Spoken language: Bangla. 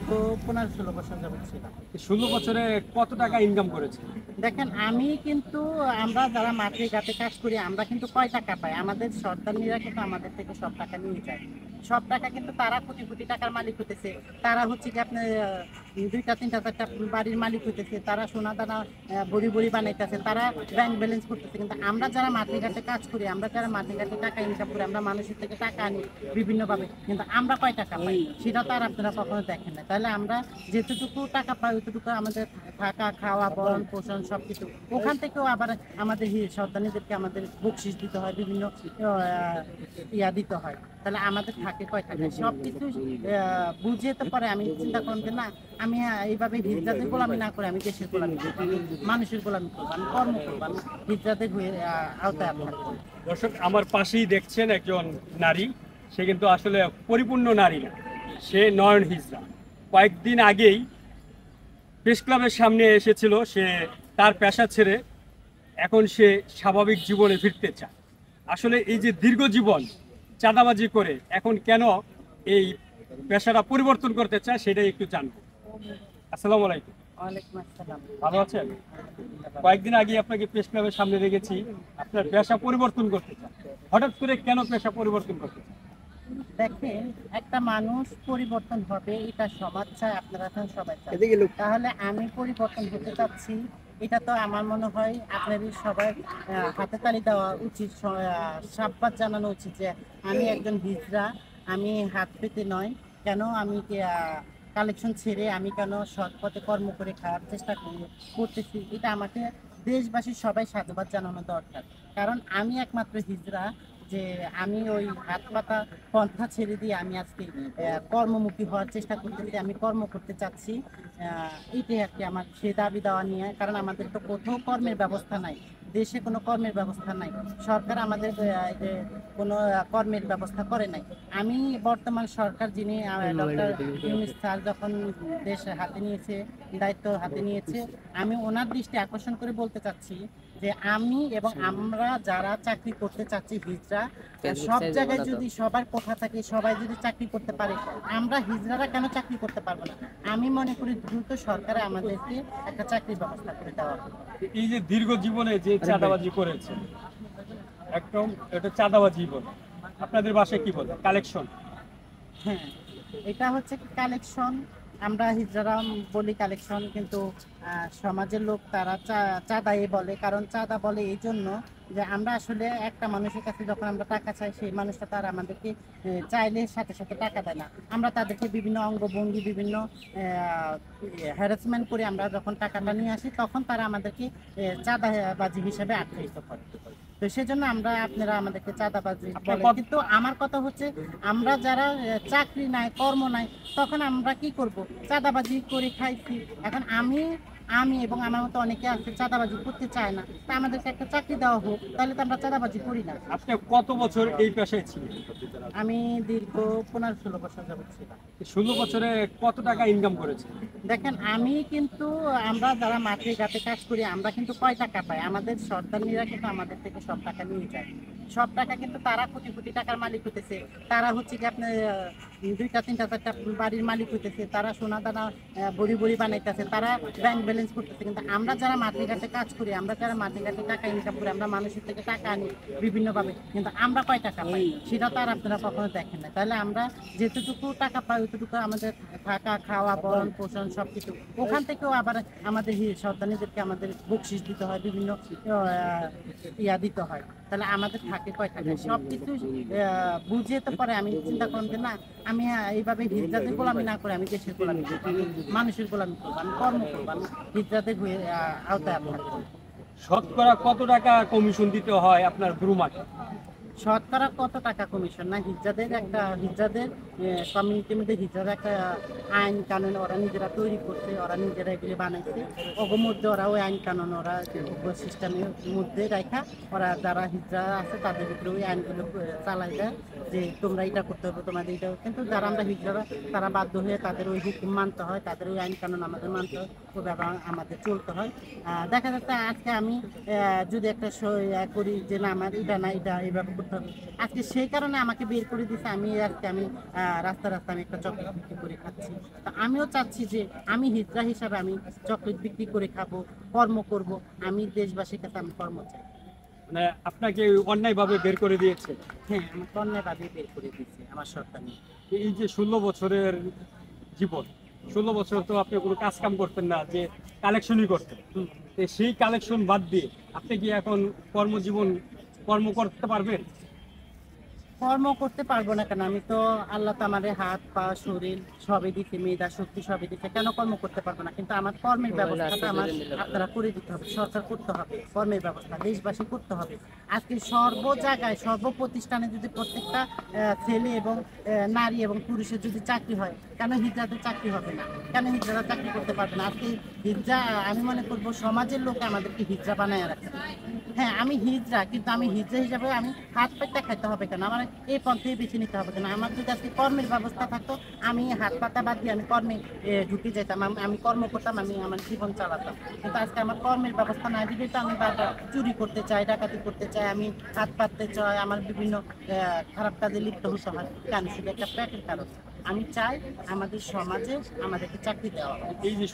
দীর্ঘ 15-16 বছর যাবত ছিলাম। 16 বছরে কত টাকা ইনকাম করেছে? দেখেন আমি কিন্তু আমরা যারা মাঠে ঘাটে কাজ করি আমরা কিন্তু কয় টাকা পাই, আমাদের সর্দারনীরা কিন্তু আমাদের থেকে সব টাকা নিয়ে যায়। সব টাকা কিন্তু তারা কোটি কোটি টাকার মালিক হতেছে। তারা হচ্ছে কি আপনার 2-3-4টা বাড়ির মালিক হইতেছে, তারা সোনা দানা বড়ি বড়ি বানাইতেছে, তারা ব্যাংক ব্যালেন্স করতেছে। কিন্তু আমরা যারা মাঠে ঘাটে কাজ করি, আমরা যারা মাঠে ঘাটে টাকা ইনকাম করি, আমরা মানুষের থেকে টাকা আনি বিভিন্নভাবে, কিন্তু আমরা কয় টাকা পাই সেটা তো আর আপনারা কখনো দেখেন না। তাহলে আমরা যেতটুকু টাকা পাই ওইটুকু আমাদের থাকা খাওয়া বরণ পোষণ সবকিছু, ওখান থেকেও আবার আমাদের সন্তানীদেরকে আমাদের বকশিস দিতে হয়, বিভিন্ন ইয়া দিতে হয়। তাহলে আমাদের থাকে কয় টাকা সবকিছু বুঝে তো পরে আমি চিন্তা করলাম যে না, আমি এইভাবে হিজড়াদের গোলামি না করে আমি দেশের গোলামি করবো, আমি মানুষের গোলামি করবো, আমি কর্ম করবো, আমি হিজড়াদের আওতায় থাকবো। দর্শক, আমার পাশেই দেখছেন একজন নারী। সে কিন্তু আসলে পরিপূর্ণ নারী না, সে নয়ন হিজড়া। কয়েকদিন আগেই প্রেস ক্লাবের সামনে এসেছিল, সে তার পেশা ছেড়ে এখন সে স্বাভাবিক জীবনে ফিরতে চায়। আসলে এই যে দীর্ঘ জীবন চাঁদাবাজি করে এখন কেন এই পেশাটা পরিবর্তন করতে চায় সেটাই একটু জানবো। আসসালামু আলাইকুম। ওয়ালাইকুম আসসালাম। ভালো আছেন? কয়েকদিন আগে আপনাকে প্রেস ক্লাবের সামনে দেখেছি, আপনার পেশা পরিবর্তন করতে চান। হঠাৎ করে কেন পেশা পরিবর্তন করতে চান? দেখেন, একটা মানুষ পরিবর্তন হবে এটা সমাজ চায়, আপনারা এখন সবাই চায়। তাহলে আমি পরিবর্তন হতে চাচ্ছি, এটা তো আমার মনে হয় আপনাদের সবাই হাতে তালি দেওয়া উচিত, সাব্বাস জানানো উচিত যে আমি একজন হিজড়া, আমি হাত পেতে নয়, কেন আমি কালেকশন ছেড়ে আমি কেন সৎ পথে কর্ম করে খাওয়ার চেষ্টা করতেছি। এটা আমাকে দেশবাসীর সবাই সাধুবাদ জানানো দরকার। কারণ আমি একমাত্র হিজড়া যে আমি ওই হাত পাতা পন্থা ছেড়ে দিয়ে আমি আজকে কর্মমুখী হওয়ার চেষ্টা করতেছি, আমি কর্ম করতে চাচ্ছি। এইটাই আর কি আমার সে দাবি দেওয়া নিয়ে। কারণ আমাদের তো কোথাও কর্মের ব্যবস্থা নাই, দেশে কোনো কর্মের ব্যবস্থা নাই, সরকার আমাদের যে কোনো কর্মের ব্যবস্থা করে নাই। আমি বর্তমান সরকার যিনি ডক্টর ইউনূস স্যার যখন দেশ হাতে নিয়েছে, দায়িত্ব হাতে নিয়েছে, আমি ওনার দৃষ্টি আকর্ষণ করে বলতে চাচ্ছি যে আমি এবং আমরা যারা চাকরি করতে চাচ্ছি হিজড়া, সব জায়গায় যদি সবার কথা থাকে, সবাই যদি চাকরি করতে পারে, আমরা হিজড়ারা কেন চাকরি করতে পারবো না? আমি মনে করি দ্রুত সরকারে আমাদেরকে একটা চাকরির ব্যবস্থা করে দেওয়া হবে। এই যে দীর্ঘ জীবনে যে চাঁদাবাজি করেছে, একদম এটা চাঁদাবাজি বলে, আপনাদের বাসায় কি বলে? কালেকশন? হ্যাঁ, এটা হচ্ছে কালেকশন, আমরা হিজড়ারা বলি কালেকশন, কিন্তু সমাজের লোক তারা চাঁদাই বলে। কারণ চাঁদা বলে এই জন্য যে আমরা আসলে একটা মানুষের কাছে যখন আমরা টাকা চাই, সেই মানুষটা তার আমাদেরকে চাইলে সাথে সাথে টাকা দেয় না। আমরা তাদেরকে বিভিন্ন অঙ্গভঙ্গি, বিভিন্ন হ্যারাসমেন্ট করে আমরা যখন টাকাটা নিয়ে আসি, তখন তারা আমাদেরকে চাঁদাবাজি হিসেবে আখ্যায়িত করে। তো সেজন্য আমরা আপনারা আমাদেরকে চাঁদাবাজি বলে। কিন্তু আমার কথা হচ্ছে, আমরা যারা চাকরি নাই কর্ম নাই, তখন আমরা কি করব? চাঁদাবাজি করে খাইছি। এখন আমি আমি এবং আমার মতো অনেকে আছে চাঁদাবাজি করতে চায় না, তা আমাদেরকে একটা চাকরি দেওয়া হোক, তাহলে তো আমরা চাঁদাবাজি করি না। আপনি কত বছর এই পেশায় ছিলেন? আমি দীর্ঘ 15-16 বছর যাবত ছিলাম। 16 বছরে কত টাকা ইনকাম করেছে? দেখেন আমি কিন্তু আমরা যারা মাঠে ঘাটে কাজ করি আমরা কিন্তু কয় টাকা পাই, আমাদের সর্দারনীরা কিন্তু আমাদের থেকে সব টাকা নিয়ে যায়। সব টাকা কিন্তু তারা কোটি কোটি টাকার মালিক হতেছে। তারা হচ্ছে কি আপনার 2-3-4টা বাড়ির মালিক হইতেছে, তারা সোনা দানা বড়ি বড়ি বানাইতেছে, তারা ব্যাংক ব্যালেন্স করতেছে। কিন্তু আমরা যারা মাঠে ঘাটে কাজ করি, আমরা যারা মাঠে ঘাটে টাকা ইনকাম করি, আমরা মানুষের থেকে টাকা আনি বিভিন্নভাবে, কিন্তু আমরা কয় টাকা পাই সেটা তো আর আপনারা কখনো দেখেন না। তাহলে আমরা যেতটুকু টাকা পাই ওইটুকু আমাদের থাকা খাওয়া বরণ পোষণ সবকিছু, ওখান থেকেও আবার আমাদের সন্তানীদেরকে আমাদের বকশিস দিতে হয়, বিভিন্ন ইয়া দিতে হয়। তাহলে আমাদের থাকে কয় টাকা সবকিছু বুঝে তো পরে আমি চিন্তা করলাম যে না, আমি এইভাবে হিজড়াদের গোলামি না করে আমি দেশের গোলামি করবো, আমি মানুষের গোলামি করবো, আমি কর্ম করবো, আমি হিজড়াদের আওতায় থাকবো। শতকরা কত টাকা কমিশন দিতে হয় আপনার গ্রুমাকে? শতকরা কত টাকা কমিশন না, হিজড়াদের একটা হিজড়াদের কমিউনিটির মধ্যে হিজড়াদের একটা আইন কানুন ওরা নিজেরা তৈরি করছে, ওরা নিজেরা এগুলি বানাইছে। ওর মধ্যে ওরা ওই আইন কানুন ওরা সিস্টেমের মধ্যে রেখা ওরা যারা হিজড়া আছে তাদের ভিতরে ওই আইনগুলো চালাই দেয় যে তোমরা এটা করতে হবে, তোমাদের এটা। কিন্তু যারা আমরা হিজড়ারা তারা বাধ্য হয়ে তাদের ওই হুকুম মানতে হয়, তাদের ওই আইন কানুন আমাদের মানতে হয়, ওভাবে আমাদের চলতে হয়। দেখা যাচ্ছে আজকে আমি যদি একটা করি যে না আমার এটা না এটা এইভাবে করতে হবে। আজকে সেই কারণে আমাকে বের করে দিয়েছে, আমি রাস্তা রাস্তা আমি একটা চকলেট বিক্রি করে খাচ্ছি। তো আমিও চাচ্ছি যে আমি হিজড়া হিসাবে আমি চকলেট বিক্রি করে খাবো, কর্ম করব। আমি দেশবাসীর কাছে আমি কর্ম চাই। মানে আপনাকে অন্যায়ভাবে বের করে দিয়েছে। হ্যাঁ, আমাকে অন্যায়ভাবে বের করে দিয়েছে আমার সরকার নিয়ে। এই যে 16 বছরের জীবন, 16 বছর তো আপনি কোনো কাজ কাম করতেন না, যে কালেকশনই করতেন। তো সেই কালেকশন বাদ দিয়ে আপনি কি এখন কর্মজীবন কর্ম করতে পারবেন? কর্ম করতে পারবো না কেন? আমি তো আল্লাহ তো আমাদের হাত পা শরীর সবই দিচ্ছে, মেধা শক্তি সবই দিচ্ছে, কেন কর্ম করতে পারবো না? কিন্তু আমার কর্মের ব্যবস্থাটা আমার আপনারা করে দিতে হবে, সরকার করতে হবে, কর্মের ব্যবস্থা দেশবাসী করতে হবে। আজকে সর্ব জায়গায় সর্ব প্রতিষ্ঠানে যদি প্রত্যেকটা ছেলে এবং নারী এবং পুরুষের যদি চাকরি হয়, কেন হিজড়াদের চাকরি হবে না? কেন হিজড়ারা চাকরি করতে পারবে না? আজকে হিজড়া, আমি মনে করবো সমাজের লোকে আমাদেরকে হিজড়া বানায় রাখছে। হ্যাঁ, আমি হিজড়া, কিন্তু আমি হিজড়া হিসাবে আমি হাত পাতা খাইতে হবে কেন? আমার এই পন্থায় বেছে নিতে হবে কেন? আমার যদি আজকে কর্মের ব্যবস্থা থাকতো, আমি হাত পাতা বাদ দিয়ে আমি কর্মে ঢুকে যেতাম, আমি কর্ম করতাম, আমি আমার জীবন চালাতাম। কিন্তু আজকে আমার কর্মের ব্যবস্থা না দিলে তো আমি বারবার চুরি করতে চাই, ডাকাতি করতে চাই, আমি হাত পাততে চাই, আমার বিভিন্ন খারাপ কাজে লিপ্ত হতে হয়। কেন? শুধু একটা পেটের কারণ। আমি চাই আমাদের সমাজে আমাদেরকে চাকরি দেওয়া হয়। এই যে